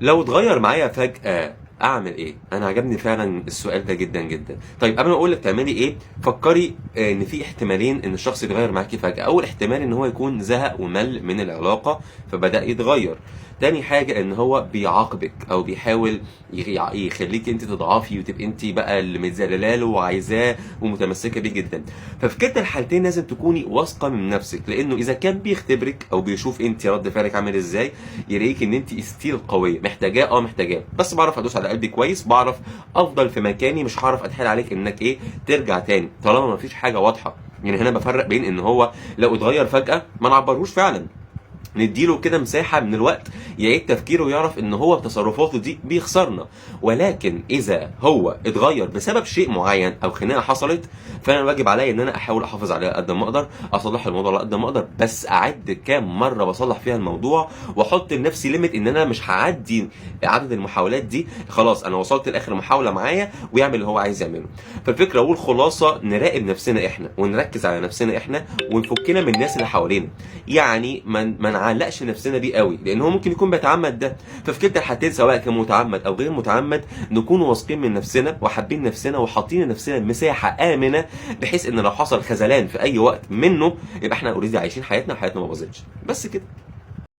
لو اتغير معايا فجأة اعمل ايه؟ انا عجبني فعلا السؤال ده جدا جدا. طيب قبل ما اقول لك تعملي ايه، فكري ان في احتمالين ان الشخص يتغير معاكي فجأة. اول احتمال ان هو يكون زهق ومل من العلاقة فبدأ يتغير. تاني حاجة ان هو بيعاقبك او بيحاول يخليك انت تضعفي وتبقي انت بقى اللي متذلله له وعايزاه ومتمسكة بيه جدا. ففي كلتا الحالتين لازم تكوني واثقة من نفسك، لانه اذا كان بيختبرك او بيشوف انت رد فعلك عامل ازاي يلاقيك ان انت ستيل قويه محتاجاه. محتاجاه، بس بعرف ادوس على قلبي كويس، بعرف افضل في مكاني، مش هعرف اتحايل عليك انك ايه ترجع تاني طالما مفيش حاجه واضحه. يعني هنا بفرق بين ان هو لو اتغير فجاه ما نعبرهوش فعلا، نديله كده مساحة من الوقت يعيد تفكيره ويعرف ان هو بتصرفاته دي بيخسرنا. ولكن اذا هو اتغير بسبب شيء معين او خناقة حصلت، فانا الواجب عليا ان انا احاول احافظ عليها قد ما اقدر، اصلح الموضوع على قد ما اقدر، بس اعد كام مرة بصلح فيها الموضوع واحط لنفسي ليميت ان انا مش هعدي عدد المحاولات دي. خلاص انا وصلت لاخر محاولة معايا ويعمل اللي هو عايز يعمله. فالفكرة والخلاصة نراقب نفسنا احنا ونركز على نفسنا احنا ونفكنا من الناس اللي حوالينا. يعني ما نعلقش نفسنا بيه قوي لان هو ممكن يكون بيتعمد ده. ففي كلتا الحالتين سواء كان متعمد او غير متعمد نكون واثقين من نفسنا وحابين نفسنا وحاطين لنفسنا مساحه امنه، بحيث ان لو حصل خذلان في اي وقت منه يبقى احنا اوريدي عايشين حياتنا وحياتنا ما باظتش. بس كده.